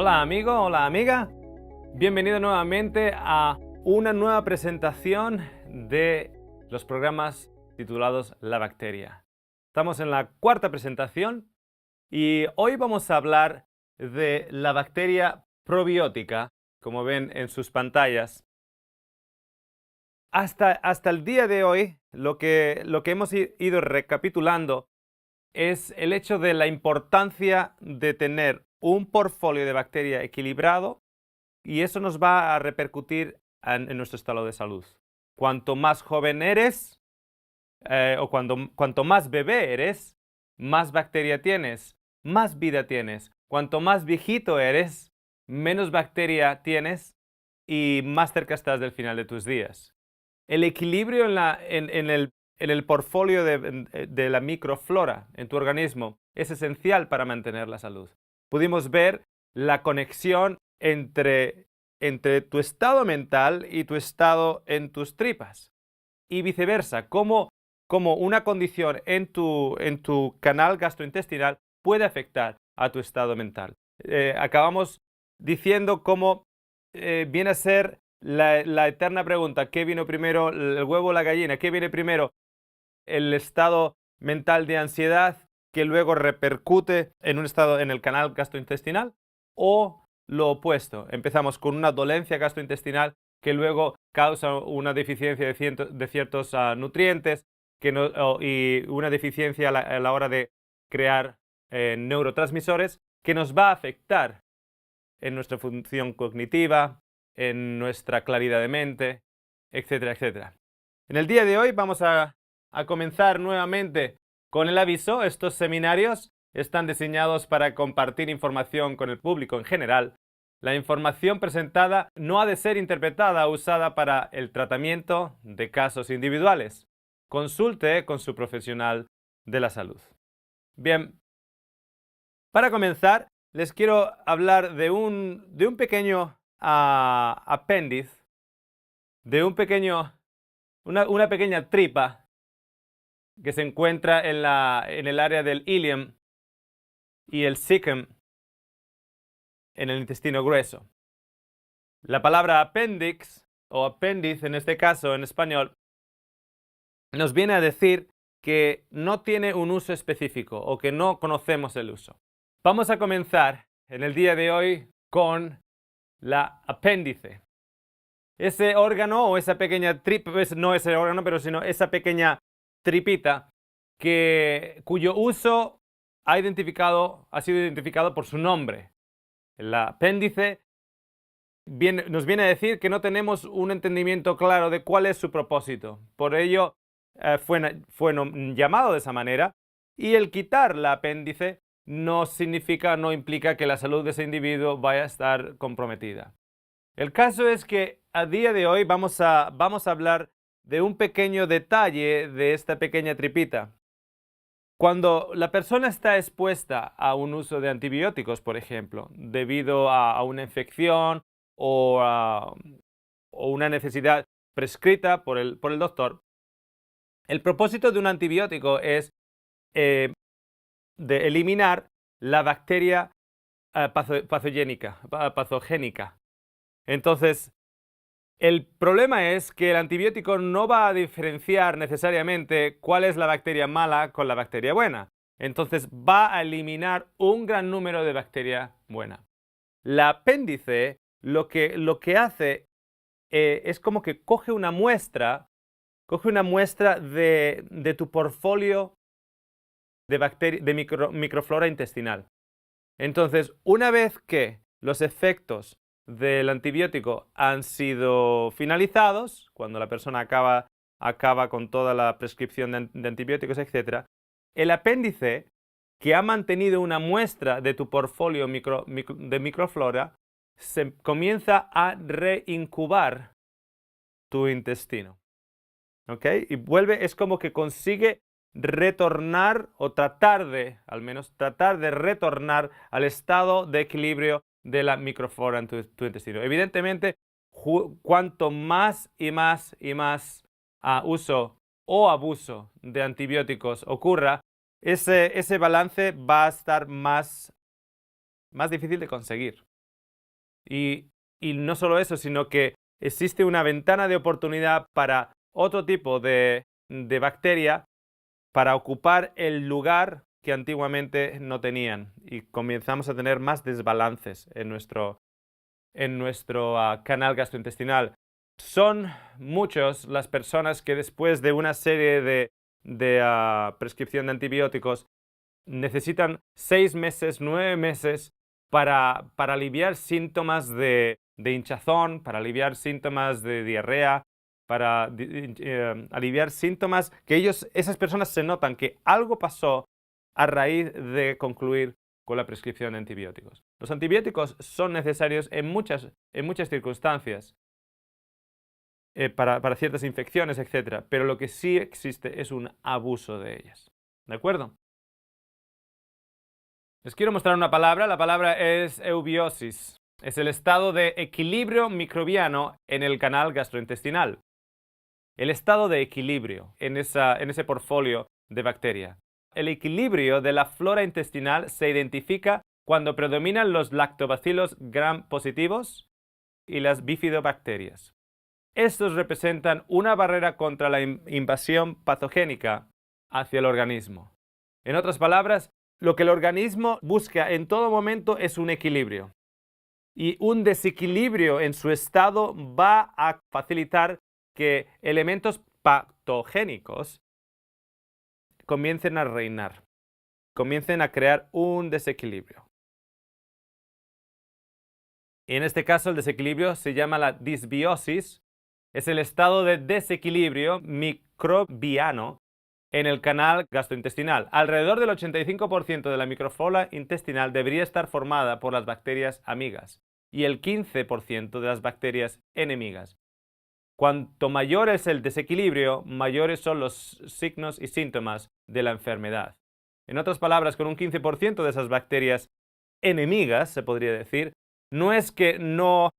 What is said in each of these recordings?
Hola amigo, hola amiga. Bienvenido nuevamente a una nueva presentación de los programas titulados La Bacteria. Estamos en la cuarta presentación y hoy vamos a hablar de la bacteria probiótica, como ven en sus pantallas. Hasta el día de hoy, lo que hemos ido recapitulando es el hecho de la importancia de tener un portfolio de bacteria equilibrado, y eso nos va a repercutir en nuestro estado de salud. Cuanto más joven eres, cuanto más bebé eres, más bacteria tienes, más vida tienes. Cuanto más viejito eres, menos bacteria tienes y más cerca estás del final de tus días. El equilibrio en el portfolio de la microflora en tu organismo es esencial para mantener la salud. Pudimos ver la conexión entre tu estado mental y tu estado en tus tripas. Y viceversa, cómo una condición en tu canal gastrointestinal puede afectar a tu estado mental. Acabamos diciendo cómo viene a ser la eterna pregunta: ¿qué vino primero, el huevo o la gallina? ¿Qué viene primero? El estado mental de ansiedad que luego repercute en un estado en el canal gastrointestinal, o lo opuesto. Empezamos con una dolencia gastrointestinal que luego causa una deficiencia de ciertos nutrientes y una deficiencia a la hora de crear neurotransmisores que nos va a afectar en nuestra función cognitiva, en nuestra claridad de mente, etcétera, etcétera. En el día de hoy vamos a comenzar nuevamente con el aviso. Estos seminarios están diseñados para compartir información con el público en general. La información presentada no ha de ser interpretada o usada para el tratamiento de casos individuales. Consulte con su profesional de la salud. Bien, para comenzar, les quiero hablar de un pequeño apéndice, de una pequeña tripa que se encuentra en el área del ileum y el cecum en el intestino grueso. La palabra appendix o apéndice en este caso en español nos viene a decir que no tiene un uso específico o que no conocemos el uso. Vamos a comenzar en el día de hoy con la apéndice. Ese órgano o esa pequeña tripa, no ese órgano, pero sino esa pequeña tripita cuyo uso ha sido identificado por su nombre. El apéndice nos viene a decir que no tenemos un entendimiento claro de cuál es su propósito. Por ello fue llamado de esa manera, y el quitar el apéndice no implica que la salud de ese individuo vaya a estar comprometida. El caso es que a día de hoy vamos a hablar de un pequeño detalle de esta pequeña tripita. Cuando la persona está expuesta a un uso de antibióticos, por ejemplo, debido a una infección o una necesidad prescrita por el doctor, el propósito de un antibiótico es de eliminar la bacteria patogénica. Entonces, el problema es que el antibiótico no va a diferenciar necesariamente cuál es la bacteria mala con la bacteria buena. Entonces va a eliminar un gran número de bacteria buena. La apéndice lo que hace es como que coge una muestra de tu portfolio de microflora intestinal. Entonces, una vez que los efectos del antibiótico han sido finalizados, cuando la persona acaba con toda la prescripción de antibióticos, etc., el apéndice, que ha mantenido una muestra de tu portfolio de microflora, se comienza a reincubar tu intestino. ¿Ok? Y es como que consigue retornar o al menos tratar de retornar al estado de equilibrio de la microflora en tu intestino. Evidentemente, cuanto más y más uso o abuso de antibióticos ocurra, ese balance va a estar más difícil de conseguir. Y no solo eso, sino que existe una ventana de oportunidad para otro tipo de bacteria para ocupar el lugar que antiguamente no tenían. Y comenzamos a tener más desbalances en nuestro canal gastrointestinal. Son muchos las personas que después de una serie de prescripción de antibióticos necesitan 6 meses, 9 meses para aliviar síntomas de hinchazón, para aliviar síntomas de diarrea, para aliviar síntomas que esas personas se notan que algo pasó a raíz de concluir con la prescripción de antibióticos. Los antibióticos son necesarios en muchas circunstancias, para ciertas infecciones, etc. Pero lo que sí existe es un abuso de ellas. ¿De acuerdo? Les quiero mostrar una palabra. La palabra es eubiosis. Es el estado de equilibrio microbiano en el canal gastrointestinal. El estado de equilibrio en ese portfolio de bacteria. El equilibrio de la flora intestinal se identifica cuando predominan los lactobacilos gram positivos y las bifidobacterias. Estos representan una barrera contra la invasión patogénica hacia el organismo. En otras palabras, lo que el organismo busca en todo momento es un equilibrio. Y un desequilibrio en su estado va a facilitar que elementos patogénicos comiencen a reinar, comiencen a crear un desequilibrio. Y en este caso el desequilibrio se llama la disbiosis. Es el estado de desequilibrio microbiano en el canal gastrointestinal. Alrededor del 85% de la microflora intestinal debería estar formada por las bacterias amigas y el 15% de las bacterias enemigas. Cuanto mayor es el desequilibrio, mayores son los signos y síntomas de la enfermedad. En otras palabras, con un 15% de esas bacterias enemigas, se podría decir, no es que no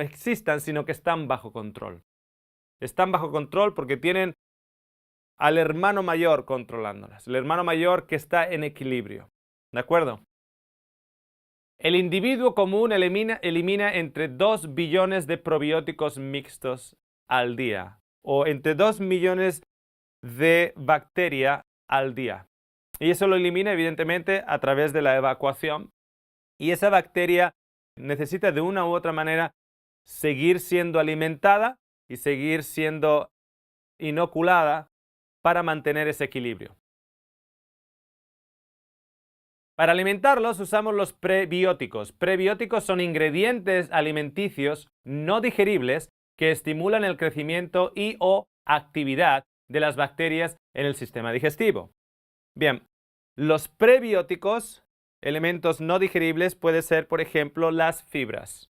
existan, sino que están bajo control. Están bajo control porque tienen al hermano mayor controlándolas, el hermano mayor que está en equilibrio. ¿De acuerdo? El individuo común elimina entre 2 billones de probióticos mixtos al día, o entre 2 millones de bacterias al día. Y eso lo elimina evidentemente a través de la evacuación. Y esa bacteria necesita de una u otra manera seguir siendo alimentada y seguir siendo inoculada para mantener ese equilibrio. Para alimentarlos usamos los prebióticos. Prebióticos son ingredientes alimenticios no digeribles que estimulan el crecimiento y o actividad de las bacterias en el sistema digestivo. Bien, los prebióticos, elementos no digeribles, pueden ser, por ejemplo, las fibras.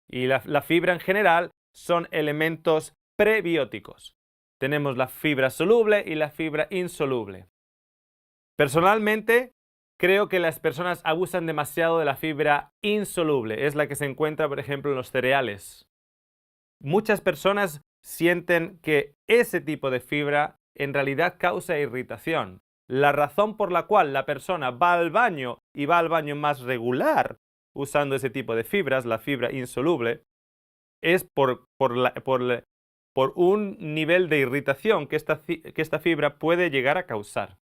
Y la fibra en general son elementos prebióticos. Tenemos la fibra soluble y la fibra insoluble. Personalmente, creo que las personas abusan demasiado de la fibra insoluble. Es la que se encuentra, por ejemplo, en los cereales. Muchas personas sienten que ese tipo de fibra en realidad causa irritación. La razón por la cual la persona va al baño y va al baño más regular usando ese tipo de fibras, la fibra insoluble, es por un nivel de irritación que esta fibra puede llegar a causar.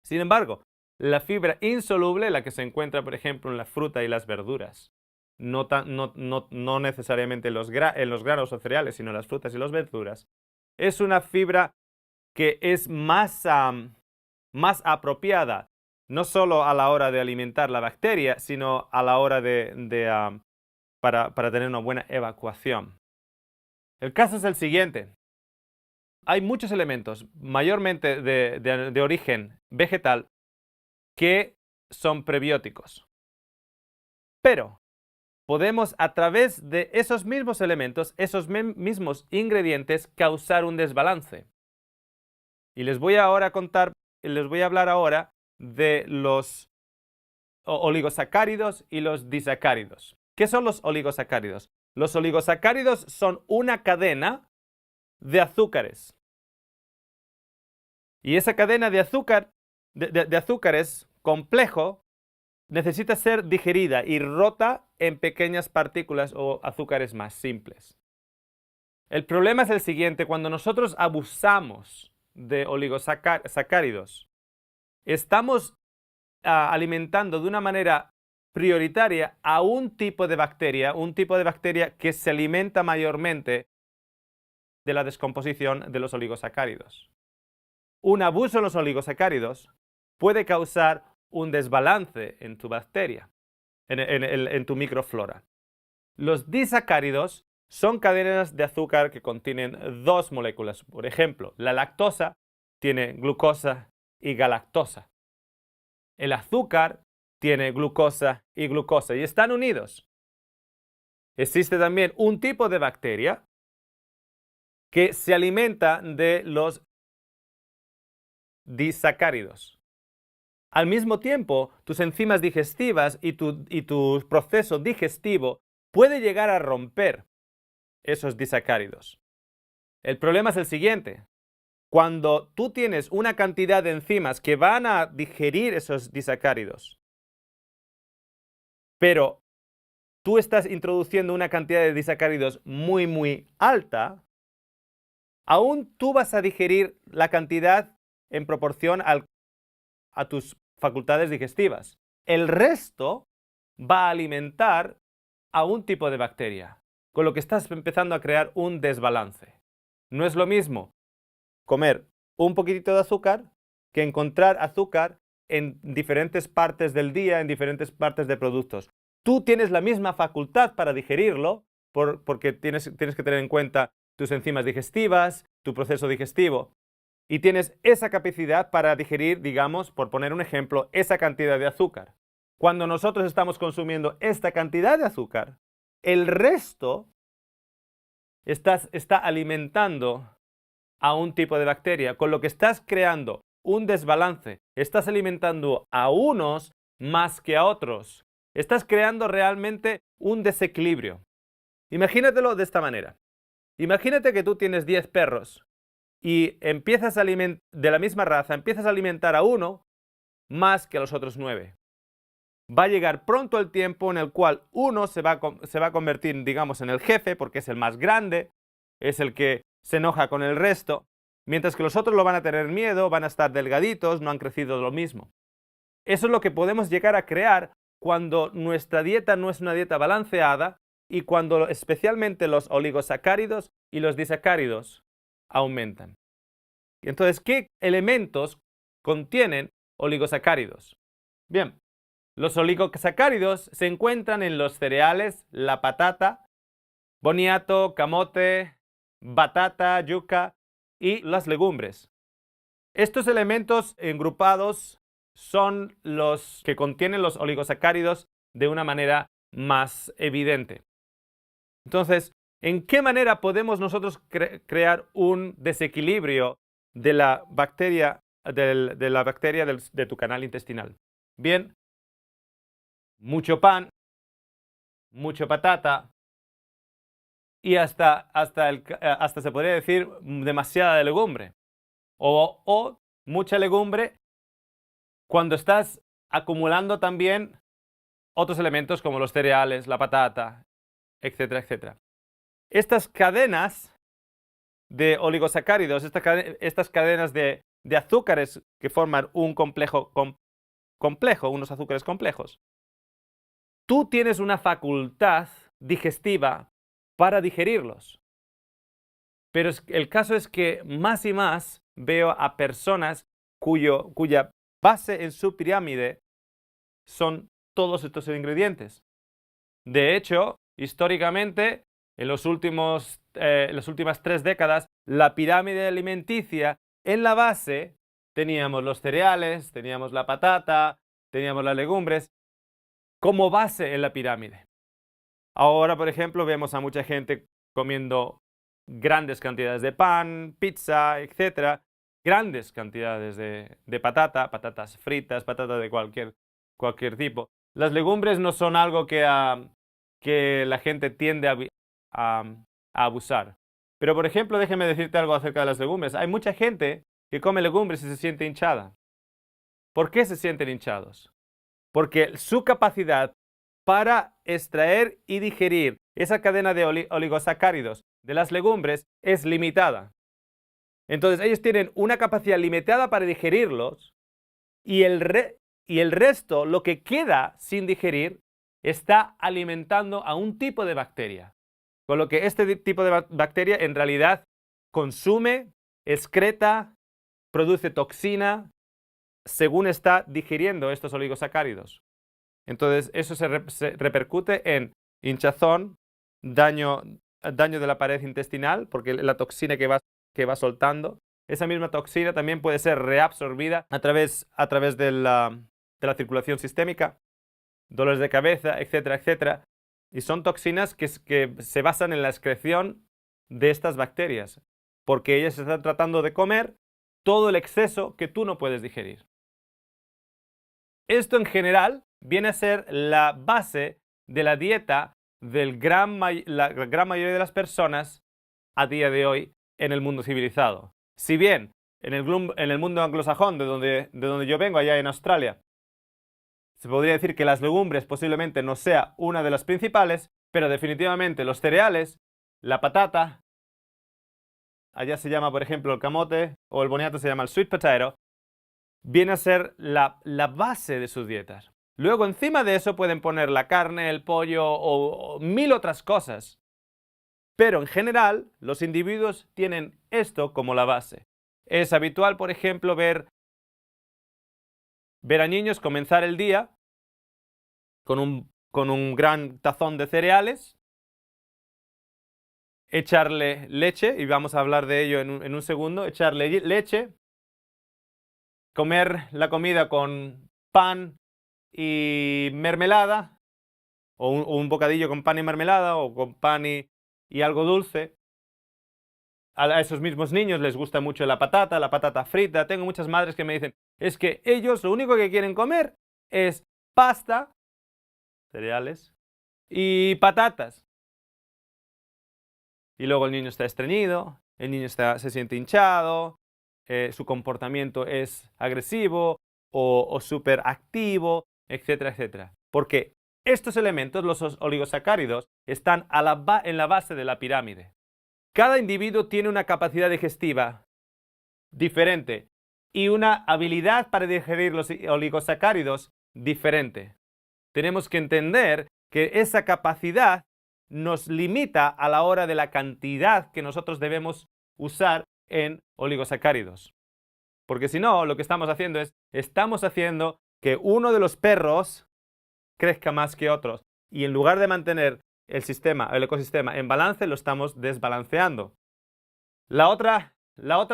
Sin embargo, la fibra insoluble, la que se encuentra, por ejemplo, en la fruta y las verduras, no necesariamente en los granos o cereales, sino en las frutas y las verduras, es una fibra que es más apropiada, no solo a la hora de alimentar la bacteria, sino a la hora para tener una buena evacuación. El caso es el siguiente. Hay muchos elementos, mayormente de origen vegetal, que son prebióticos. Pero podemos, a través de esos mismos elementos, esos mismos ingredientes, causar un desbalance. Y les voy a hablar ahora de los oligosacáridos y los disacáridos. ¿Qué son los oligosacáridos? Los oligosacáridos son una cadena de azúcares. Y esa cadena de azúcares complejo necesita ser digerida y rota en pequeñas partículas o azúcares más simples. El problema es el siguiente: cuando nosotros abusamos de oligosacáridos, estamos alimentando de una manera prioritaria a un tipo de bacteria que se alimenta mayormente de la descomposición de los oligosacáridos. Un abuso de los oligosacáridos puede causar un desbalance en tu bacteria, en tu microflora. Los disacáridos son cadenas de azúcar que contienen dos moléculas. Por ejemplo, la lactosa tiene glucosa y galactosa. El azúcar tiene glucosa y están unidos. Existe también un tipo de bacteria que se alimenta de los disacáridos. Al mismo tiempo, tus enzimas digestivas y tu proceso digestivo puede llegar a romper esos disacáridos. El problema es el siguiente: cuando tú tienes una cantidad de enzimas que van a digerir esos disacáridos, pero tú estás introduciendo una cantidad de disacáridos muy alta, aún tú vas a digerir la cantidad en proporción a tus facultades digestivas. El resto va a alimentar a un tipo de bacteria, con lo que estás empezando a crear un desbalance. No es lo mismo comer un poquitito de azúcar que encontrar azúcar en diferentes partes del día, en diferentes partes de productos. Tú tienes la misma facultad para digerirlo, porque tienes que tener en cuenta tus enzimas digestivas, tu proceso digestivo, y tienes esa capacidad para digerir, digamos, por poner un ejemplo, esa cantidad de azúcar. Cuando nosotros estamos consumiendo esta cantidad de azúcar, el resto está alimentando a un tipo de bacteria, con lo que estás creando un desbalance. Estás alimentando a unos más que a otros. Estás creando realmente un desequilibrio. Imagínatelo de esta manera. Imagínate que tú tienes 10 perros y empiezas de la misma raza, empiezas a alimentar a uno más que a los otros 9. Va a llegar pronto el tiempo en el cual uno se va a convertir, digamos, en el jefe, porque es el más grande, es el que se enoja con el resto, mientras que los otros lo van a tener miedo, van a estar delgaditos, no han crecido lo mismo. Eso es lo que podemos llegar a crear cuando nuestra dieta no es una dieta balanceada y cuando especialmente los oligosacáridos y los disacáridos aumentan. Y entonces, ¿qué elementos contienen oligosacáridos? Bien, los oligosacáridos se encuentran en los cereales, la patata, boniato, camote, batata, yuca y las legumbres. Estos elementos engrupados son los que contienen los oligosacáridos de una manera más evidente. Entonces, ¿en qué manera podemos nosotros crear un desequilibrio de la bacteria, de tu canal intestinal? Bien, mucho pan, mucha patata y hasta se podría decir demasiada de legumbre. O mucha legumbre cuando estás acumulando también otros elementos como los cereales, la patata, etcétera, etcétera. Estas cadenas de oligosacáridos, estas cadenas de azúcares que forman un complejo, unos azúcares complejos, tú tienes una facultad digestiva para digerirlos. Pero el caso es que más y más veo a personas cuya base en su pirámide son todos estos ingredientes. De hecho, históricamente, en las últimas 3 décadas, la pirámide alimenticia, en la base teníamos los cereales, teníamos la patata, teníamos las legumbres, como base en la pirámide. Ahora, por ejemplo, vemos a mucha gente comiendo grandes cantidades de pan, pizza, etcétera, grandes cantidades de patatas fritas, patatas de cualquier tipo. Las legumbres no son algo que la gente tiende a abusar. Pero, por ejemplo, déjeme decirte algo acerca de las legumbres. Hay mucha gente que come legumbres y se siente hinchada. ¿Por qué se sienten hinchados? Porque su capacidad para extraer y digerir esa cadena de oligosacáridos de las legumbres es limitada. Entonces ellos tienen una capacidad limitada para digerirlos y el resto, lo que queda sin digerir, está alimentando a un tipo de bacteria. Con lo que este tipo de bacteria en realidad consume, excreta, produce toxina, según está digiriendo estos oligosacáridos. Entonces eso se repercute en hinchazón, daño de la pared intestinal, porque la toxina que va soltando, esa misma toxina también puede ser reabsorbida a través de la circulación sistémica, dolores de cabeza, etcétera, etcétera. Y son toxinas que se basan en la excreción de estas bacterias, porque ellas están tratando de comer todo el exceso que tú no puedes digerir. Esto en general viene a ser la base de la dieta de la gran mayoría de las personas a día de hoy en el mundo civilizado. Si bien en el mundo anglosajón, de donde yo vengo, allá en Australia, se podría decir que las legumbres posiblemente no sea una de las principales, pero definitivamente los cereales, la patata, allá se llama por ejemplo el camote, o el boniato se llama el sweet potato, viene a ser la base de sus dietas. Luego encima de eso pueden poner la carne, el pollo o mil otras cosas. Pero en general los individuos tienen esto como la base. Es habitual, por ejemplo, ver a niños comenzar el día con un gran tazón de cereales, echarle leche, y vamos a hablar de ello en un segundo, echarle leche, comer la comida con pan y mermelada, o un bocadillo con pan y mermelada, o con pan y algo dulce. A esos mismos niños les gusta mucho la patata frita. Tengo muchas madres que me dicen, es que ellos lo único que quieren comer es pasta, cereales, y patatas. Y luego el niño está estreñido, el niño se siente hinchado, su comportamiento es agresivo o súper activo, etcétera, etcétera. Porque estos elementos, los oligosacáridos, están en la base de la pirámide. Cada individuo tiene una capacidad digestiva diferente y una habilidad para digerir los oligosacáridos diferente. Tenemos que entender que esa capacidad nos limita a la hora de la cantidad que nosotros debemos usar en oligosacáridos. Porque si no, lo que estamos haciendo que uno de los perros crezca más que otros. Y en lugar de mantener el ecosistema en balance, lo estamos desbalanceando. La otra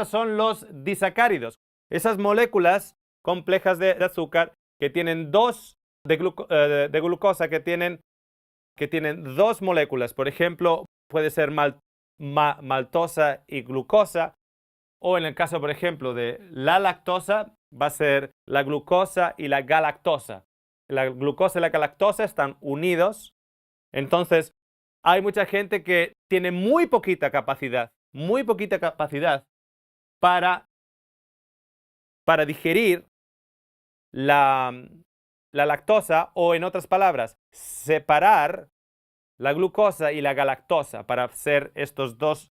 son los disacáridos. Esas moléculas complejas de azúcar que tienen de glucosa que tienen dos moléculas. Por ejemplo, puede ser maltosa y glucosa. O en el caso, por ejemplo, de la lactosa, va a ser la glucosa y la galactosa. La glucosa y la galactosa están unidos. Entonces, hay mucha gente que tiene muy poquita capacidad para digerir la lactosa, o en otras palabras, separar la glucosa y la galactosa para hacer estas dos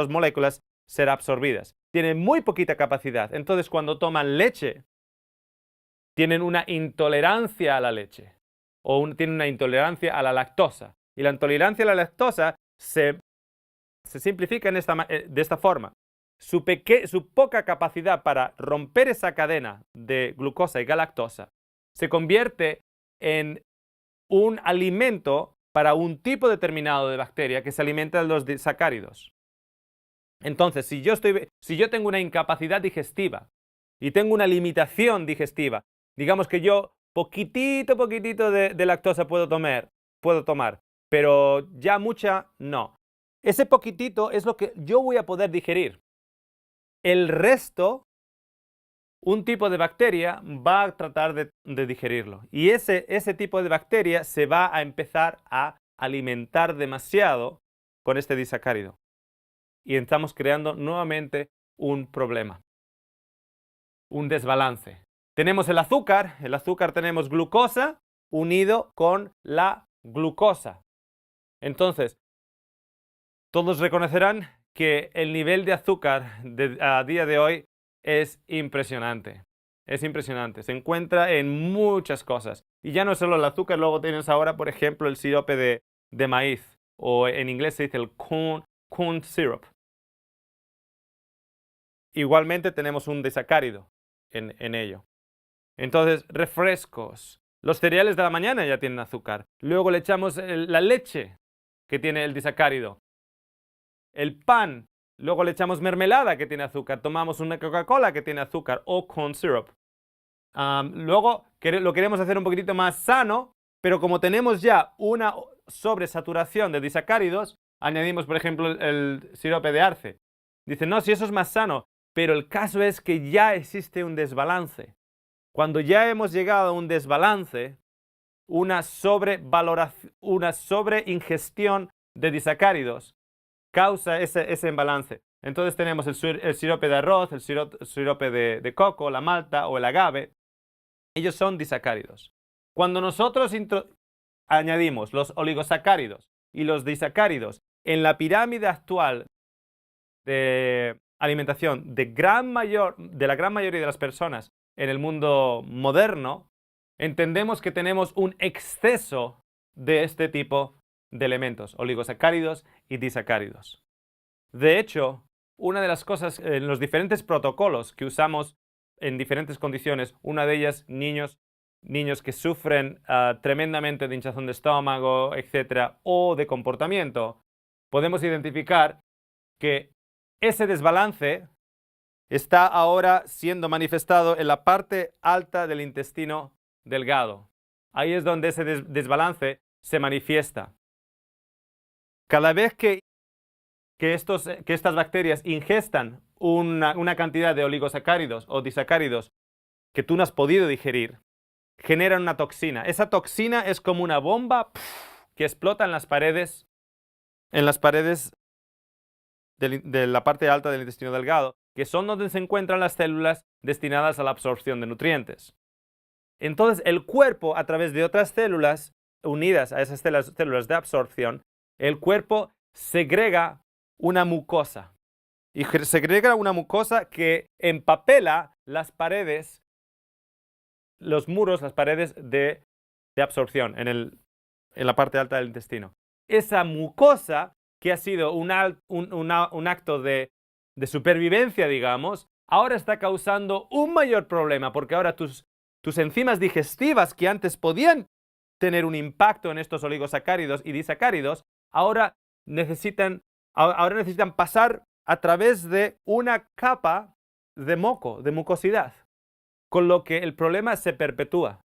moléculas ser absorbidas. Tienen muy poquita capacidad. Entonces, cuando toman leche, tienen una intolerancia a la leche o tienen una intolerancia a la lactosa. Y la intolerancia a la lactosa se simplifica de esta forma. Su poca capacidad para romper esa cadena de glucosa y galactosa se convierte en un alimento para un tipo determinado de bacteria que se alimenta de los disacáridos. Entonces, si yo tengo una incapacidad digestiva y tengo una limitación digestiva, digamos que yo poquitito de lactosa puedo tomar, pero ya mucha no. Ese poquitito es lo que yo voy a poder digerir. El resto, un tipo de bacteria va a tratar de digerirlo. Y ese tipo de bacteria se va a empezar a alimentar demasiado con este disacárido. Y estamos creando nuevamente un problema, un desbalance. Tenemos el azúcar tenemos glucosa unido con la glucosa. Entonces, todos reconocerán que el nivel de azúcar a día de hoy es impresionante. Es impresionante. Se encuentra en muchas cosas. Y ya no es solo el azúcar, luego tienes ahora, por ejemplo, el sirope de maíz. O en inglés se dice el corn syrup. Igualmente tenemos un disacárido en ello. Entonces, refrescos. Los cereales de la mañana ya tienen azúcar. Luego le echamos la leche, que tiene el disacárido. El pan. Luego le echamos mermelada, que tiene azúcar. Tomamos una Coca-Cola, que tiene azúcar, o corn syrup. Luego lo queremos hacer un poquitito más sano, pero como tenemos ya una sobresaturación de disacáridos, añadimos, por ejemplo, el sirope de arce. Dicen, no, si eso es más sano, pero el caso es que ya existe un desbalance. Cuando ya hemos llegado a un desbalance, una sobreingestión de disacáridos causa ese imbalance. Entonces tenemos el sirope de arroz, el sirope de coco, la malta o el agave. Ellos son disacáridos. Cuando nosotros añadimos los oligosacáridos y los disacáridos en la pirámide actual de alimentación de la gran mayoría de las personas en el mundo moderno, entendemos que tenemos un exceso de este tipo de elementos, oligosacáridos y disacáridos. De hecho, una de las cosas en los diferentes protocolos que usamos en diferentes condiciones, una de ellas niños que sufren tremendamente de hinchazón de estómago, etcétera, o de comportamiento, podemos identificar que ese desbalance está ahora siendo manifestado en la parte alta del intestino delgado. Ahí es donde ese desbalance se manifiesta. Cada vez que estas bacterias ingestan una cantidad de oligosacáridos o disacáridos que tú no has podido digerir, generan una toxina. Esa toxina es como una bomba que explota en las paredes de la parte alta del intestino delgado, que son donde se encuentran las células destinadas a la absorción de nutrientes. Entonces, el cuerpo, a través de otras células unidas a esas células de absorción, el cuerpo segrega una mucosa. Y segrega una mucosa que empapela las paredes, los muros, las paredes de absorción en la parte alta del intestino. Esa mucosa, que ha sido un acto de supervivencia, digamos, ahora está causando un mayor problema, porque ahora tus enzimas digestivas, que antes podían tener un impacto en estos oligosacáridos y disacáridos, ahora necesitan pasar a través de una capa de moco, de mucosidad, con lo que el problema se perpetúa.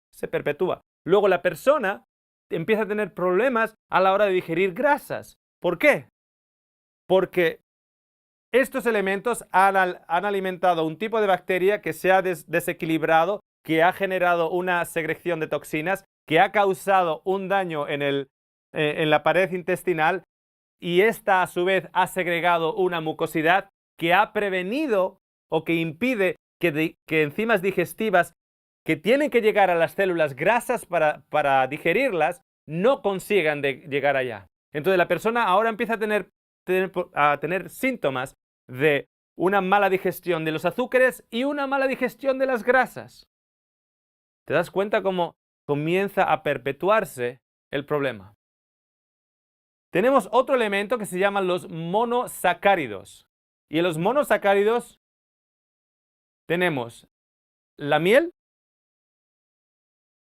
Luego la persona empieza a tener problemas a la hora de digerir grasas. ¿Por qué? Porque estos elementos han alimentado un tipo de bacteria que se ha desequilibrado, que ha generado una secreción de toxinas, que ha causado un daño en la pared intestinal, y esta a su vez ha segregado una mucosidad que ha prevenido o que impide que enzimas digestivas que tienen que llegar a las células grasas para digerirlas no consigan llegar allá. Entonces la persona ahora empieza a tener síntomas de una mala digestión de los azúcares y una mala digestión de las grasas. ¿Te das cuenta cómo comienza a perpetuarse el problema? Tenemos otro elemento que se llaman los monosacáridos. Y en los monosacáridos tenemos la miel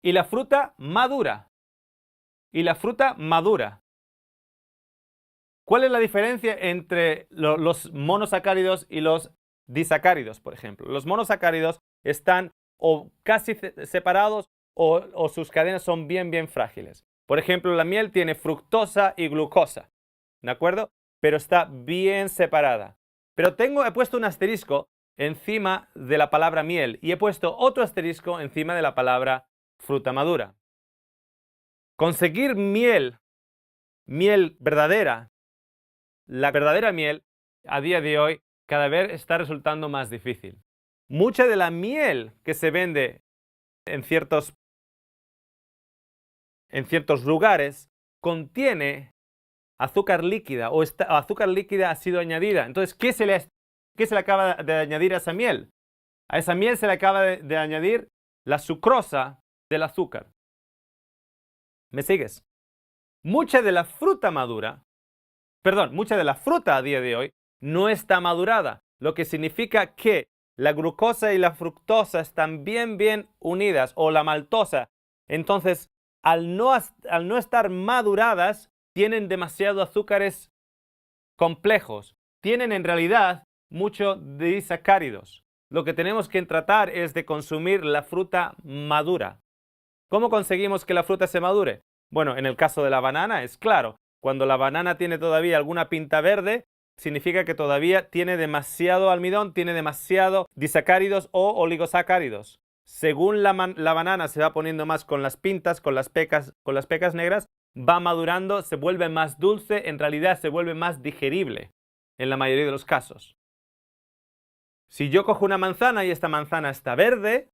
y la fruta madura. ¿Cuál es la diferencia entre los monosacáridos y los disacáridos, por ejemplo? Los monosacáridos están o casi separados o sus cadenas son bien frágiles. Por ejemplo, la miel tiene fructosa y glucosa, ¿de acuerdo? Pero está bien separada. Pero he puesto un asterisco encima de la palabra miel y he puesto otro asterisco encima de la palabra fruta madura. Conseguir miel verdadera, la verdadera miel, a día de hoy, cada vez está resultando más difícil. Mucha de la miel que se vende en ciertos en ciertos lugares contiene azúcar líquida o azúcar líquida ha sido añadida. Entonces, ¿qué se le acaba de añadir a esa miel? A esa miel se le acaba de añadir la sucrosa del azúcar. ¿Me sigues? Mucha de la fruta a día de hoy no está madurada, lo que significa que la glucosa y la fructosa están bien unidas, o la maltosa. Entonces, al no estar maduradas, tienen demasiado azúcares complejos. Tienen en realidad muchos disacáridos. Lo que tenemos que tratar es de consumir la fruta madura. ¿Cómo conseguimos que la fruta se madure? Bueno, en el caso de la banana es claro. Cuando la banana tiene todavía alguna pinta verde, significa que todavía tiene demasiado almidón, tiene demasiado disacáridos o oligosacáridos. Según la banana se va poniendo más con las pintas, con las pecas negras, va madurando, se vuelve más dulce, en realidad se vuelve más digerible en la mayoría de los casos. Si yo cojo una manzana y esta manzana está verde,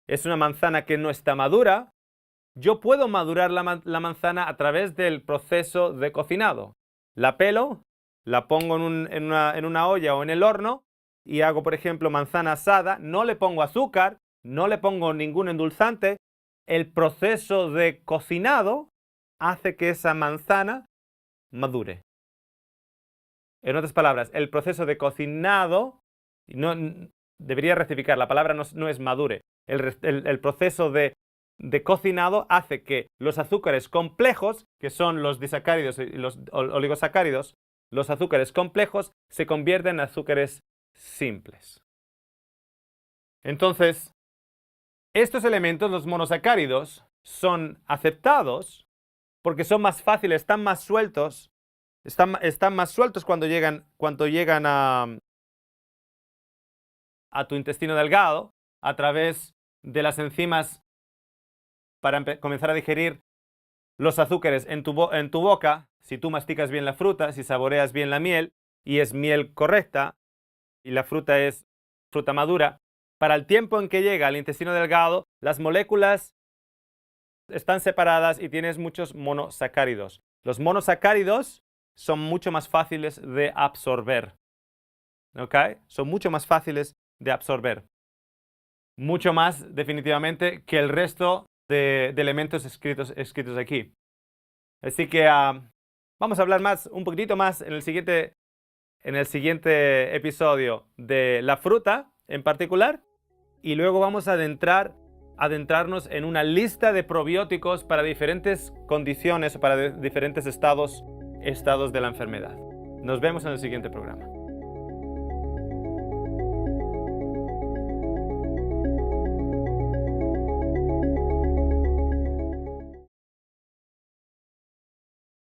es una manzana que no está madura, yo puedo madurar la manzana a través del proceso de cocinado. La pelo, la pongo en una olla o en el horno y hago, por ejemplo, manzana asada, no le pongo azúcar, no le pongo ningún endulzante. El proceso de cocinado hace que esa manzana madure. En otras palabras, el proceso de cocinado, debería rectificar, la palabra no es madure. El proceso de cocinado hace que los azúcares complejos, que son los disacáridos y los oligosacáridos, los azúcares complejos se convierten en azúcares simples. Entonces, estos elementos, los monosacáridos, son aceptados porque son más fáciles, están más sueltos cuando llegan a tu intestino delgado a través de las enzimas para comenzar a digerir los azúcares en tu boca. Si tú masticas bien la fruta, si saboreas bien la miel y es miel correcta y la fruta es fruta madura, para el tiempo en que llega al intestino delgado, las moléculas están separadas y tienes muchos monosacáridos. Los monosacáridos son mucho más fáciles de absorber. ¿Ok? Son mucho más fáciles de absorber. Mucho más, definitivamente, que el resto de elementos escritos aquí. Así que vamos a hablar un poquitito más en el siguiente episodio de la fruta en particular, y luego vamos a adentrarnos en una lista de probióticos para diferentes condiciones o para diferentes estados de la enfermedad. Nos vemos en el siguiente programa.